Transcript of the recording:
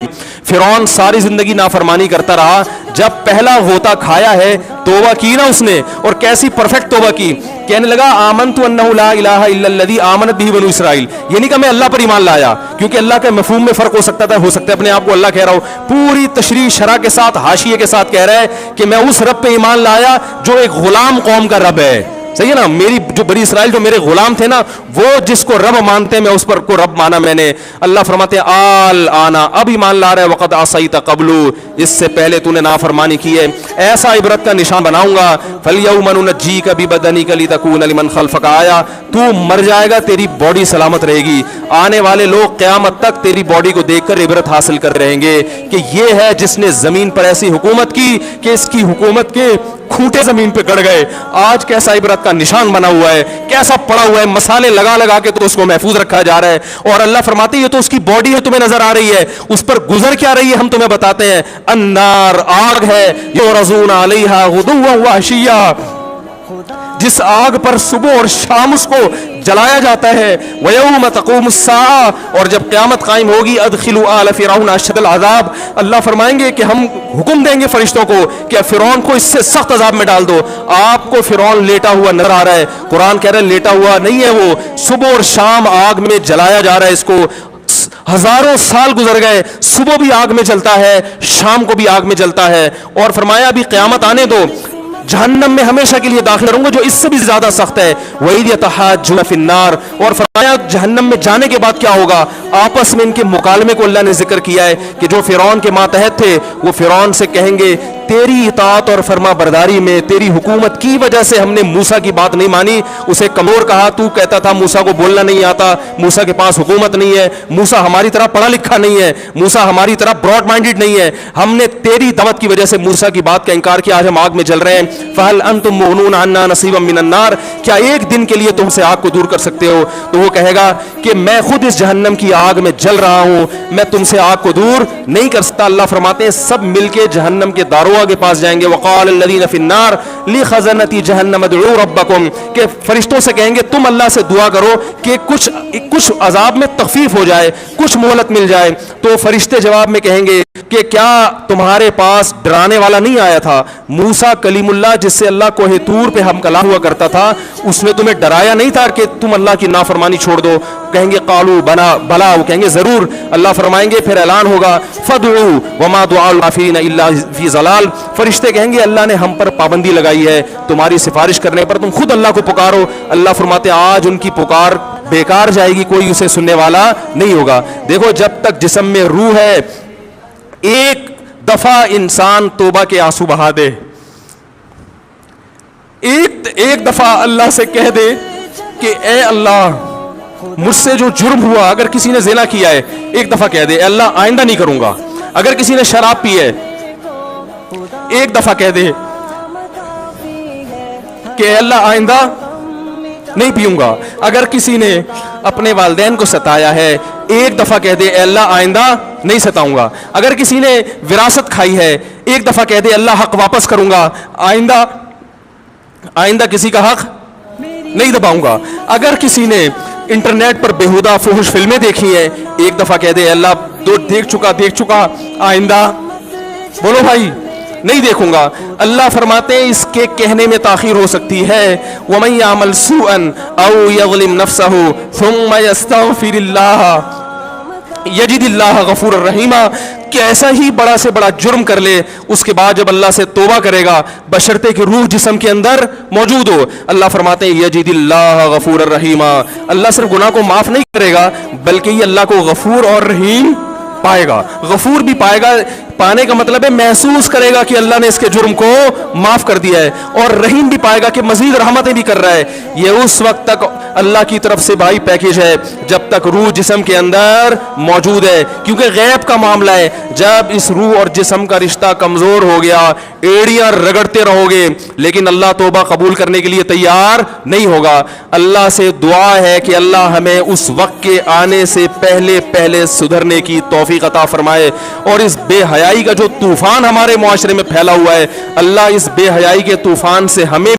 फिरौन सारी जिंदगी नाफरमानी करता रहा, जब पहला गोता खाया है तौबा की ना उसने, और कैसी परफेक्ट तौबा की, कहने लगा आमनतु अन्नहु ला इलाहा इल्लल्लज़ी आमनत बिही बनु इसराइल। ये नहीं कि मैं अल्लाह पर ईमान लाया, क्योंकि अल्लाह के मफहूम में फर्क हो सकता था, हो सकता है अपने आप को अल्लाह कह रहा हो, पूरी तशरीह शरह के साथ हाशिये के साथ कह रहा है कि मैं उस रब पे ईमान लाया जो एक गुलाम कौम का रब है। सही है ना, मेरी जो बनी इसराइल जो मेरे गुलाम थे ना, वो जिसको रब मानते हैं मैं उस पर को रब माना मैंने। अल्लाह फरमाते हैं आल आना, अब ईमान ला रहा है, वक़द असैत क़ब्लु, इससे पहले तूने नाफरमानी की है, ऐसा इबरत का निशान बनाऊंगा। फलयौम नुनज्जीका बिबदनिका लितकून लिमन खल्फका आया, तू मर जाएगा तेरी बॉडी सलामत रहेगी, आने वाले लोग क़यामत तक तेरी बॉडी को देखकर इबरत हासिल कर रहेंगे कि ये है जिसने जमीन पर ऐसी हुकूमत की कि इसकी हुकूमत के खूंटे जमीन पे गड़ गए। आज कैसा इबरत का निशान बना हुआ है, कैसा पड़ा हुआ है, मसाले लगा लगा के तो उसको महफूज रखा जा रहा है। और अल्लाह फरमाते ये तो उसकी बॉडी है, तुम्हें नजर आ रही है, उस पर गुजर क्या रही है हम तुम्हें बताते हैं। अन्नार, आग है, युरज़ून अलैहा गुदुव्वन व अशिय्या, जिस आग पर सुबह और शाम उसको जलाया जाता है। वयौम तक़ूमुस्साआ, और जब क़यामत कायम होगी, अदखिलू आल फ़िरऔन अशद्दल अज़ाब, अल्लाह फरमाएंगे कि हम हुक्म देंगे फरिश्तों को कि फ़िरौन को इससे सख्त अज़ाब में डाल दो। आपको फ़िरौन लेटा हुआ नजर आ रहा है, कुरान कह रहा है लेटा हुआ नहीं है वो, सुबह और शाम आग में जलाया जा रहा है इसको। हजारों साल गुजर गए, सुबह भी आग में जलता है, शाम को भी आग में जलता है। और फरमाया अभी क़यामत आने दो, जहन्नम में हमेशा के लिए दाखिल रहूंगा जो इससे भी ज्यादा सख्त है। वही यतहाज्जुन फिन्नार, और फरमाया जहन्नम में जाने के बाद क्या होगा, आपस में इनके मुकालमे को अल्लाह ने जिक्र किया है कि जो फिरौन के मातहत थे वो फिरौन से कहेंगे तेरी इताअत और फरमा बरदारी में, तेरी हुकूमत की वजह से हमने मूसा की बात नहीं मानी, उसे कमजोर कहा, तू कहता था मूसा को बोलना नहीं आता, मूसा के पास हुकूमत नहीं है, मूसा हमारी तरह पढ़ा लिखा नहीं है, मूसा हमारी तरह ब्रॉड माइंडेड नहीं है, हमने तेरी दावत की वजह से मूसा की बात का इनकार किया, आज हम आग में जल रहे हैं। फहल अंतुम मुगनून अन्ना नसीबम मिनन नार, क्या एक दिन के लिए तुमसे आग को दूर कर सकते हो? तो वो कहेगा कि मैं खुद इस जहन्नम की आग में जल रहा हूं, मैं तुमसे आग को दूर नहीं कर सकता। अल्लाह फरमाते हैं सब मिलके जहन्नम के दारोगा के पास जाएंगे। वक़ाल लल्लज़ीना फ़िन्नार लिख़ज़नती जहन्नम उदऊ रब्बकुम, के फरिश्तों से कहेंगे तुम अल्लाह से दुआ करो कि कुछ अजाब में तखफीफ हो जाए, कुछ मोहलत मिल जाए। तो फरिश्ते जवाब में कहेंगे कि क्या तुम्हारे पास डराने वाला नहीं आया था, मूसा कलीमुल्लाह जिससे अल्लाह कोहे तूर पे हम कलाम हुआ करता था, उसने तुम्हें डराया नहीं था कि तुम अल्लाह की नाफरमानी छोड़ दो? कहेंगे कालू बला, वो कहेंगे जरूर। अल्लाह फरमाएंगे फिर ऐलान होगा फदउ वमा दुआउल काफिरीन इल्ला फी ज़लाल, फरिश्ते कहेंगे अल्लाह ने हम पर पाबंदी लगाई है, तुम्हारी सिफारिश करने पर तुम खुद अल्लाह को पुकारो। अल्लाह फरमाते आज उनकी पुकार बेकार जाएगी, कोई उसे सुनने वाला नहीं होगा। देखो जब तक जिस्म में रूह है, एक दफा इंसान तौबा के आंसू बहा दे, एक दफा अल्लाह से कह दे कि ए अल्लाह मुझसे जो जुर्म हुआ, अगर किसी ने ज़िना किया है एक दफा कह दे अल्लाह आइंदा नहीं करूंगा, अगर किसी ने शराब पी है एक दफा कह दे कि अल्लाह आइंदा नहीं पीऊंगा, अगर किसी ने अपने वालिदैन को सताया है एक दफा कह दे अल्लाह आइंदा नहीं सताऊंगा, अगर किसी ने विरासत खाई है एक दफा कह दे अल्लाह हक वापस करूंगा, आइंदा किसी का हक नहीं दबाऊंगा, अगर किसी ने इंटरनेट पर बेहुदा फुहुश फिल्में देखी हैं एक दफा कह दे अल्लाह दो देख चुका आइंदा बोलो भाई नहीं देखूंगा। अल्लाह फरमाते हैं इसके कहने में ताखीर हो सकती है। वमन यामल सूअन औ यज़लिम नफ्सहु सुम्मा यस्तगफिरिल्लाह यजिदिल्लाह गफूरर रहीमा, कैसा ही बड़ा से बड़ा जुर्म कर ले उसके बाद जब अल्लाह से तौबा करेगा बशर्ते कि रूह जिस्म के अंदर मौजूद हो, अल्लाह फरमाते हैं यजिदिल्लाह गफूरर रहीमा, अल्लाह सिर्फ गुनाह को माफ नहीं करेगा बल्कि ये अल्लाह को गफूर और रहीम पाएगा। गफूर भी पाएगा, पाने का मतलब है महसूस करेगा कि अल्लाह ने इसके जुर्म को माफ कर दिया है, और रहीम भी पाएगा कि मजीद रहमतें भी कर रहा है। ये उस वक्त तक अल्लाह की तरफ से भाई पैकेज है जब तक रूह जिस्म के अंदर मौजूद है, क्योंकि गैब का मामला है। जब इस रूह और जिस्म का रिश्ता कमजोर हो गया एड़ियां रगड़ते रहोगे लेकिन अल्लाह तौबा कबूल करने के लिए तैयार नहीं होगा। अल्लाह से दुआ है कि अल्लाह हमें उस वक्त के आने से पहले पहले सुधरने की तौफीक अता फरमाए, और इस बेहयाई का जो तूफान हमारे मुआशरे में फैला हुआ है, अल्लाह इस बेहयाई के तूफान से हमें